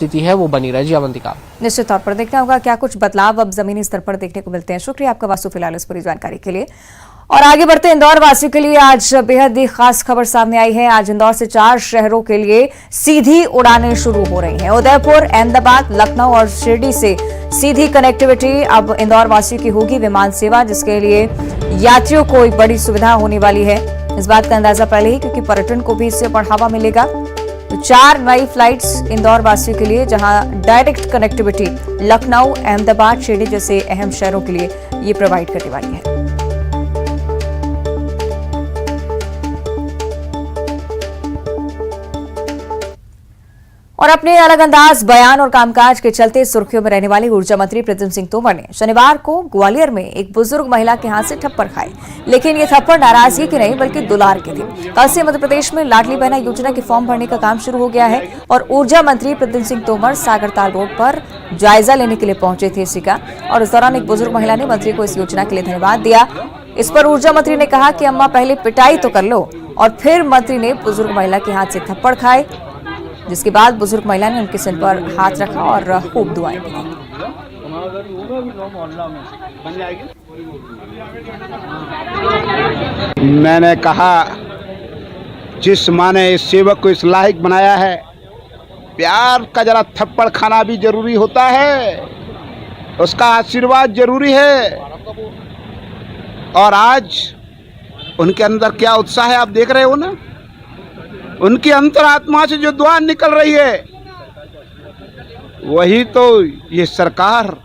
स्थिति है वो बनी रहे। जी अवंतिका, निश्चित तौर पर देखना होगा क्या कुछ बदलाव अब जमीनी स्तर पर देखने को मिलते हैं। शुक्रिया आपका वासु फिलहाल इस पूरी जानकारी के लिए। और आगे बढ़ते हैं, इंदौर वासियों के लिए आज बेहद ही खास खबर सामने आई है। आज इंदौर से 4 शहरों के लिए सीधी उड़ानें शुरू हो रही हैं। उदयपुर, अहमदाबाद, लखनऊ और शिरडी से सीधी कनेक्टिविटी अब इंदौर वासियों की होगी। विमान सेवा जिसके लिए यात्रियों को एक बड़ी सुविधा होने वाली है। इस बात का अंदाजा पहले ही, क्योंकि पर्यटन को भी इससे बढ़ावा मिलेगा। तो 4 नई फ्लाइट्स इंदौर वासियों के लिए, जहां डायरेक्ट कनेक्टिविटी लखनऊ, अहमदाबाद, शिरडी जैसे अहम शहरों के लिए ये प्रोवाइड करने वाली है। और अपने अलग अंदाज, बयान और कामकाज के चलते सुर्खियों में रहने वाले ऊर्जा मंत्री प्रद्युम्न सिंह तोमर ने शनिवार को ग्वालियर में एक बुजुर्ग महिला के हाथ से थप्पड़ खाए। लेकिन ये थप्पड़ नाराजगी की नहीं बल्कि दुलार के थे। कल से मध्य प्रदेश में लाडली बहना योजना के फॉर्म भरने का काम शुरू हो गया है और ऊर्जा मंत्री प्रद्युम्न सिंह तोमर सागरताल रोड पर जायजा लेने के लिए पहुंचे थे इसी का। और इस दौरान एक बुजुर्ग महिला ने मंत्री को इस योजना के लिए धन्यवाद दिया। इस पर ऊर्जा मंत्री ने कहा कि अम्मा पहले पिटाई तो कर लो। और फिर मंत्री ने बुजुर्ग महिला के हाथ से थप्पड़ खाए, जिसके बाद बुजुर्ग महिला ने उनके सिर पर हाथ रखा और खूब दुआएं दी। मैंने कहा, जिस माँ ने इस सेवक को इस लायक बनाया है, प्यार का जरा थप्पड़ खाना भी जरूरी होता है, उसका आशीर्वाद जरूरी है। और आज उनके अंदर क्या उत्साह है आप देख रहे हो ना। उनकी अंतरात्मा से जो दुआ निकल रही है, वही तो ये सरकार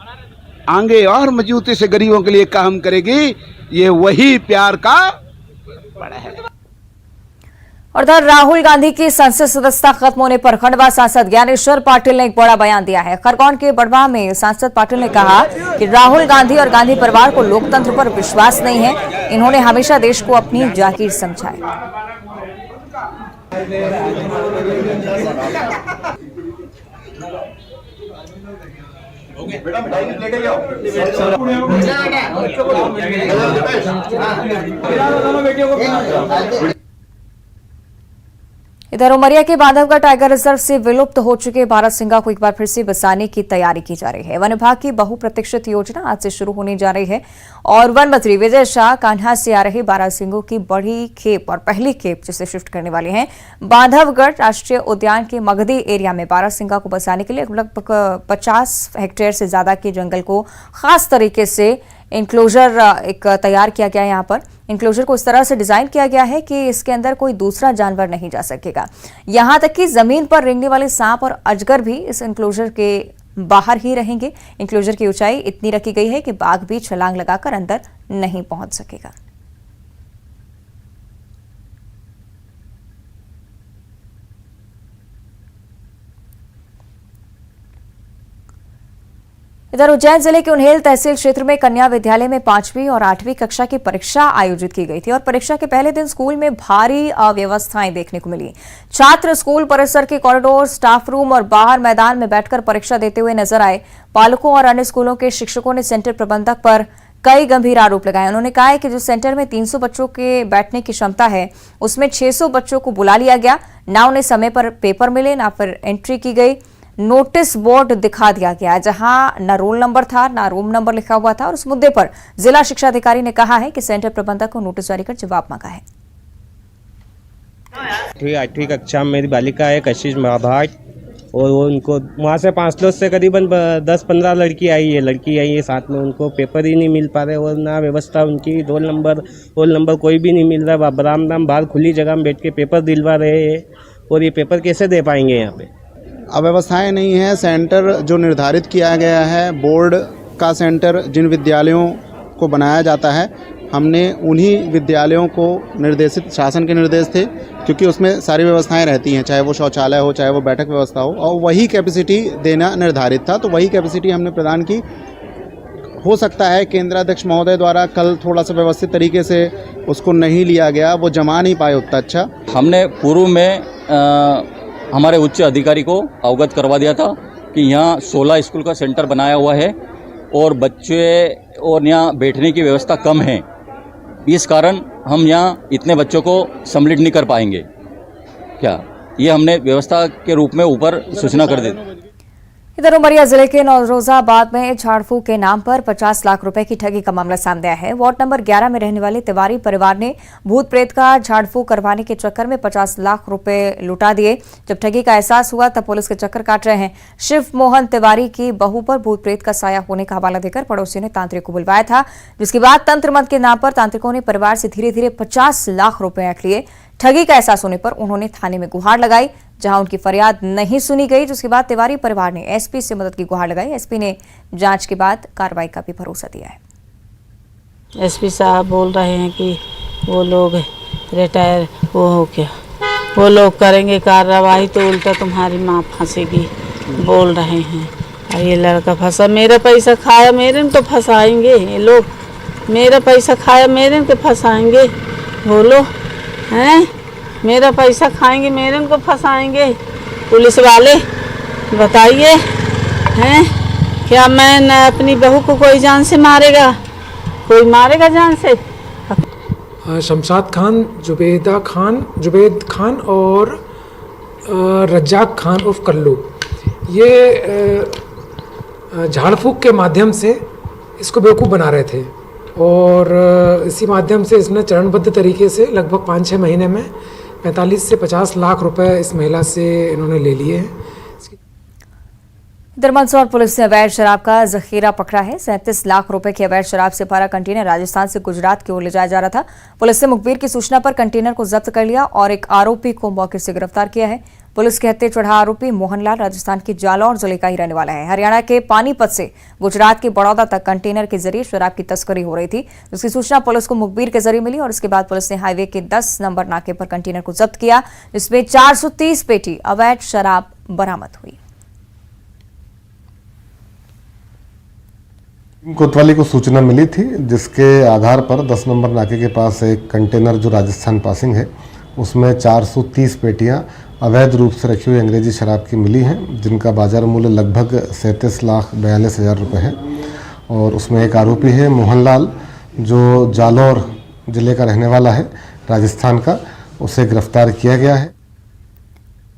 आगे और मजबूती से गरीबों के लिए काम करेगी। ये वही प्यार का बड़ा है। और इधर राहुल गांधी की संसद सदस्यता खत्म होने पर खंडवा सांसद ज्ञानेश्वर पाटिल ने एक बड़ा बयान दिया है। खरगोन के बड़वा में सांसद पाटिल ने कहा कि राहुल गांधी और गांधी परिवार को लोकतंत्र पर विश्वास नहीं है। इन्होंने हमेशा देश को अपनी जागीर समझा है। इधर उमरिया के बांधवगढ़ टाइगर रिजर्व से विलुप्त हो चुके बारहसिंगा को एक बार फिर से बसाने की तैयारी की जा रही है। वन विभाग की बहुप्रतीक्षित योजना आज से शुरू होने जा रही है और वन मंत्री विजय शाह कान्हा से आ रहे बारहसिंगों की बड़ी खेप और पहली खेप जिसे शिफ्ट करने वाले हैं। बांधवगढ़ राष्ट्रीय उद्यान के मगधी एरिया में बारहसिंगा को बसाने के लिए लगभग 50 हेक्टेयर से ज्यादा के जंगल को खास तरीके से इंक्लोजर एक तैयार किया गया है। यहाँ पर इंक्लोजर को इस तरह से डिजाइन किया गया है कि इसके अंदर कोई दूसरा जानवर नहीं जा सकेगा। यहाँ तक कि जमीन पर रेंगने वाले सांप और अजगर भी इस इंक्लोजर के बाहर ही रहेंगे। इंक्लोजर की ऊंचाई इतनी रखी गई है कि बाघ भी छलांग लगाकर अंदर नहीं पहुंच सकेगा। इधर उज्जैन जिले के उन्हेल तहसील क्षेत्र में कन्या विद्यालय में 5वीं और 8वीं कक्षा की परीक्षा आयोजित की गई थी और परीक्षा के पहले दिन स्कूल में भारी अव्यवस्थाएं देखने को मिली। छात्र स्कूल परिसर के कॉरिडोर, स्टाफ रूम और बाहर मैदान में बैठकर परीक्षा देते हुए नजर आए। पालकों और अन्य स्कूलों के शिक्षकों ने सेंटर प्रबंधक पर कई गंभीर आरोप लगाए। उन्होंने कहा है कि जो सेंटर में 300 बच्चों के बैठने की क्षमता है, उसमें 600 बच्चों को बुला लिया गया। ना उन्हें समय पर पेपर मिले, ना फिर एंट्री की गई। नोटिस बोर्ड दिखा दिया गया जहां न रोल नंबर था, ना रूम नंबर लिखा हुआ था। और इस मुद्दे पर जिला शिक्षा अधिकारी ने कहा है कि सेंटर प्रबंधक को नोटिस जारी कर जवाब मांगा है। 8वीं कक्षा में मेरी बालिका है कशिश महाभाग, और वो उनको वहाँ से 5 लोग से करीबन 10-15 लड़की आई है साथ में। उनको पेपर ही नहीं मिल पा रहे और ना व्यवस्था उनकी रोल नंबर कोई भी नहीं मिल रहा। बरामदा बाहर खुली जगह में बैठ के पेपर दिलवा रहे हैं और ये पेपर कैसे दे पाएंगे। यहाँ पे अव्यवस्थाएं नहीं है। सेंटर जो निर्धारित किया गया है, बोर्ड का सेंटर जिन विद्यालयों को बनाया जाता है, हमने उन्हीं विद्यालयों को निर्देशित, शासन के निर्देश थे, क्योंकि उसमें सारी व्यवस्थाएं रहती हैं, चाहे वो शौचालय हो, चाहे वो बैठक व्यवस्था हो, और वही कैपेसिटी देना निर्धारित था। तो वही कैपेसिटी हमने प्रदान की। हो सकता है केंद्राध्यक्ष महोदय द्वारा कल थोड़ा सा व्यवस्थित तरीके से उसको नहीं लिया गया, वो जमा नहीं पाए उतना अच्छा। हमने पूर्व में हमारे उच्च अधिकारी को अवगत करवा दिया था कि यहाँ 16 स्कूल का सेंटर बनाया हुआ है और बच्चे और यहाँ बैठने की व्यवस्था कम है। इस कारण हम यहाँ इतने बच्चों को सम्मिलित नहीं कर पाएंगे। क्या ये हमने व्यवस्था के रूप में ऊपर सूचना कर दी। इधर उमरिया जिले के नौरोजाबाद में झाड़ फूक के नाम पर 50 लाख रुपए की ठगी का मामला सामने आया है। वार्ड नंबर 11 में रहने वाले तिवारी परिवार ने भूत प्रेत का झाड़ फूक करवाने के चक्कर में 50 लाख रुपए लुटा दिए। जब ठगी का एहसास हुआ तब पुलिस के चक्कर काट रहे हैं। शिव मोहन तिवारी की बहू पर भूत प्रेत का साया होने का हवाला देकर पड़ोसियों ने तांत्रिक को बुलवाया था, जिसके बाद तंत्र मंत्र के नाम पर तांत्रिकों ने परिवार से धीरे धीरे 50 लाख रुपए ऐंठ लिए। ठगी का एहसास होने पर उन्होंने थाने में गुहार लगाई, जहां उनकी फरियाद नहीं सुनी गई, जिसके बाद तिवारी परिवार ने एसपी से मदद की गुहार लगाई। एसपी ने जांच के बाद कार्रवाई का भी भरोसा दिया है। एसपी साहब बोल रहे हैं कि वो लोग रिटायर वो हो गया, वो लोग करेंगे कार्रवाई तो उल्टा तुम्हारी माँ फंसेगी बोल रहे हैं। और ये लड़का फंसा, मेरा पैसा खाया मेरे को फंसाएंगे ये लोग, मेरा पैसा खाया मेरे को फंसाएंगे। बोलो हैं, मेरा पैसा खाएंगे मेरे को फंसाएंगे पुलिस वाले, बताइए हैं। क्या मैं न अपनी बहू को कोई जान से मारेगा, कोई मारेगा जान से? शमशाद खान, जुबेद खान और रज्जाक खान उर्फ कल्लू, ये झाड़ फूक के माध्यम से इसको बेवकूफ़ बना रहे थे और इसी माध्यम से इसने चरणबद्ध तरीके से लगभग 5-6 महीने में 45 से 50 लाख रुपए इस महिला से इन्होंने ले लिए हैं। इधर मंदसौर पुलिस ने अवैध शराब का जखीरा पकड़ा है। 37 लाख रुपए की अवैध शराब से भरा कंटेनर राजस्थान से गुजरात की ओर ले जाया जा रहा था। पुलिस ने मुखबिर की सूचना पर कंटेनर को जब्त कर लिया और एक आरोपी को मौके से गिरफ्तार किया है। पुलिस के हत्थे चढ़ा आरोपी मोहनलाल राजस्थान के जालौर जिले का ही रहने वाला है। हरियाणा के पानीपत से गुजरात के बड़ौदा तक कंटेनर के जरिए शराब की तस्करी हो रही थी, जिसकी सूचना पुलिस को मुखबिर के जरिए मिली और इसके बाद पुलिस ने हाईवे के 10 नंबर नाके पर कंटेनर को जब्त किया, जिसमें 430 पेटी अवैध शराब बरामद हुई। कोतवाली को सूचना मिली थी, जिसके आधार पर 10 नंबर नाके के पास एक कंटेनर जो राजस्थान पासिंग है उसमें 430 पेटियां अवैध रूप से रखी हुई अंग्रेजी शराब की मिली हैं, जिनका बाजार मूल्य लगभग 37,42,000 रुपये है। और उसमें एक आरोपी है मोहनलाल, जो जालौर जिले का रहने वाला है, राजस्थान का, उसे गिरफ्तार किया गया है।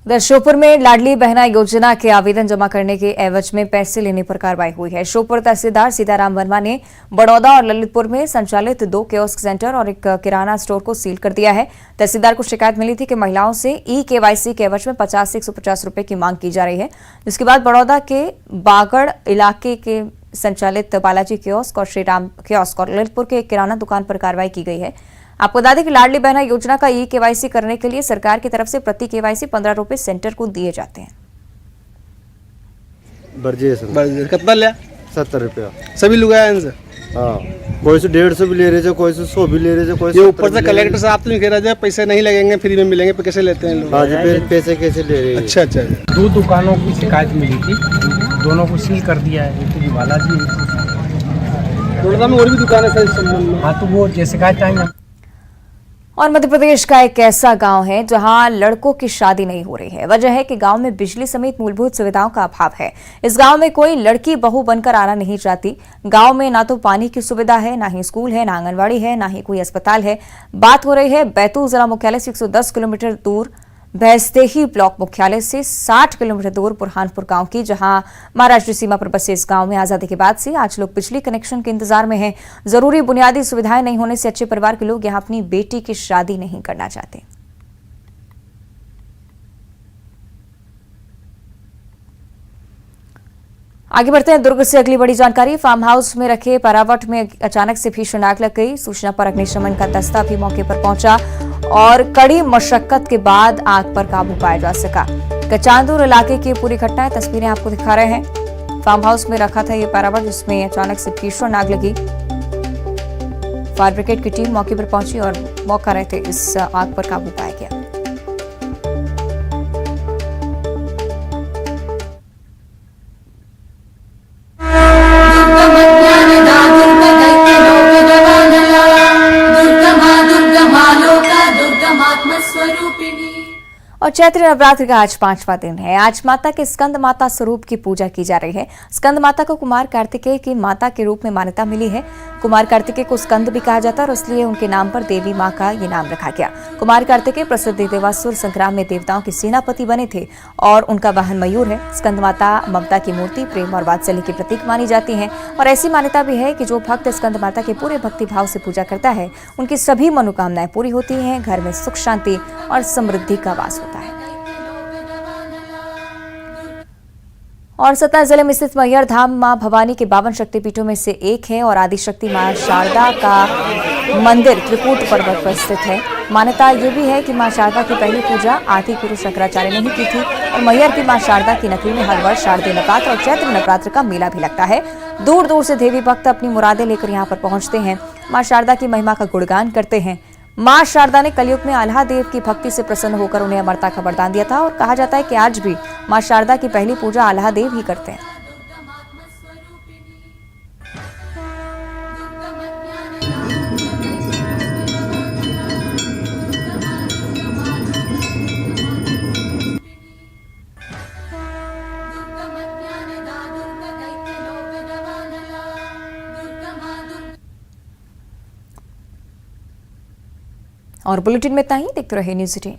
इधर श्योपुर में लाडली बहना योजना के आवेदन जमा करने के एवज में पैसे लेने पर कार्रवाई हुई है। श्योपुर तहसीलदार सीताराम वर्मा ने बड़ौदा और ललितपुर में संचालित 2 कियोस्क सेंटर और एक किराना स्टोर को सील कर दिया है। तहसीलदार को शिकायत मिली थी कि महिलाओं से KYC के एवज में 50 से 150 रुपए की मांग की जा रही है, जिसके बाद बड़ौदा के बागड़ इलाके के संचालित बालाजी कियोस्क और श्रीराम कियोस्क और ललितपुर के किराना दुकान पर कार्रवाई की गई है। आपको बता दें कि लाडली बहना योजना का KYC करने के लिए सरकार की तरफ से प्रति KYC 15 रुपए सेंटर को दिए जाते हैं। बर्जेस कितना लिया? 70 रुपया सभी लोग आए इनसे। हाँ, कोई से 150 भी ले रहे थे, कोई से 100 भी ले रहे थे, कोई ये ऊपर से कलेक्टर साहब तो नहीं कह रहे थे पैसे नहीं लगेंगे, फ्री में मिलेंगे, पे कैसे लेते हैं लोग? हाँ जी, पैसे कैसे ले रहे हैं? अच्छा अच्छा। 2 दुकानों की शिकायत मिली थी, दोनों को सील कर दिया है। एक बालाजी, बड़ौदा में और भी दुकान है सर इस संबंध में। हाँ, तो वो जैसे शिकायत आएंगे। और मध्य प्रदेश का एक ऐसा गांव है जहां लड़कों की शादी नहीं हो रही है। वजह है कि गांव में बिजली समेत मूलभूत सुविधाओं का अभाव है। इस गांव में कोई लड़की बहू बनकर आना नहीं चाहती। गांव में ना तो पानी की सुविधा है, ना ही स्कूल है, ना आंगनबाड़ी है, ना ही कोई अस्पताल है। बात हो रही है बैतूल जिला मुख्यालय से 110 किलोमीटर दूर भैंसदेही ब्लॉक मुख्यालय से 60 किलोमीटर दूर बुरहानपुर गांव की, जहां महाराष्ट्र सीमा पर बसे इस गांव में आजादी के बाद से आज लोग बिजली कनेक्शन के इंतजार में हैं। जरूरी बुनियादी सुविधाएं नहीं होने से अच्छे परिवार के लोग यहां अपनी बेटी की शादी नहीं करना चाहते। आगे बढ़ते हैं दुर्ग से अगली बड़ी जानकारी। फार्म हाउस में रखे परावट में अचानक से भीषण आग लग गई। सूचना पर अग्निशमन का दस्ता भी मौके पर पहुंचा और कड़ी मशक्कत के बाद आग पर काबू पाया जा सका। कचांदूर इलाके की पूरी घटना तस्वीरें आपको दिखा रहे हैं। फार्म हाउस में रखा था ये परावट, जिसमें अचानक से भीषण आग लगी। फायर ब्रिगेड की टीम मौके पर पहुंची और मौका रहते इस आग पर काबू पाया गया। और चैत्र नवरात्र का आज 5वां दिन है। आज माता के स्कंद माता स्वरूप की पूजा की जा रही है। स्कंद माता को कुमार कार्तिकेय की माता के रूप में मान्यता मिली है। कुमार कार्तिकेय को स्कंद भी कहा जाता है और इसलिए उनके नाम पर देवी मां का ये नाम रखा गया। कुमार कार्तिकेय प्रसिद्ध देवासुर संग्राम में देवताओं के सेनापति बने थे और उनका वाहन मयूर है। स्कंद माता ममता की मूर्ति, प्रेम और वात्सल्य की प्रतीक मानी जाती है और ऐसी मान्यता भी है कि जो भक्त स्कंद माता के पूरे भक्ति भाव से पूजा करता है उनकी सभी मनोकामनाएं पूरी होती हैं। घर में सुख, शांति और समृद्धि का वास होता है। और सतना जिले में स्थित मैहर धाम मां भवानी के 52 शक्तिपीठों में से एक है और आदिशक्ति मां शारदा का मंदिर त्रिकूट पर्वत पर स्थित है। मान्यता ये भी है कि मां शारदा की पहली पूजा आदि गुरु शंकराचार्य ने ही की थी और मैहर की मां शारदा की नगरी में हर वर्ष शारदीय नवरात्र और चैत्र नवरात्र का मेला भी लगता है। दूर दूर से देवी भक्त अपनी मुरादें लेकर यहाँ पर पहुंचते हैं, मां शारदा की महिमा का गुणगान करते हैं। मां शारदा ने कलयुग में आल्हादेव की भक्ति से प्रसन्न होकर उन्हें अमरता का वरदान दिया था और कहा जाता है कि आज भी मां शारदा की पहली पूजा आल्हादेव ही करते हैं। और बुलेटिन में इतना ही। देखते रहिए न्यूज़ 18।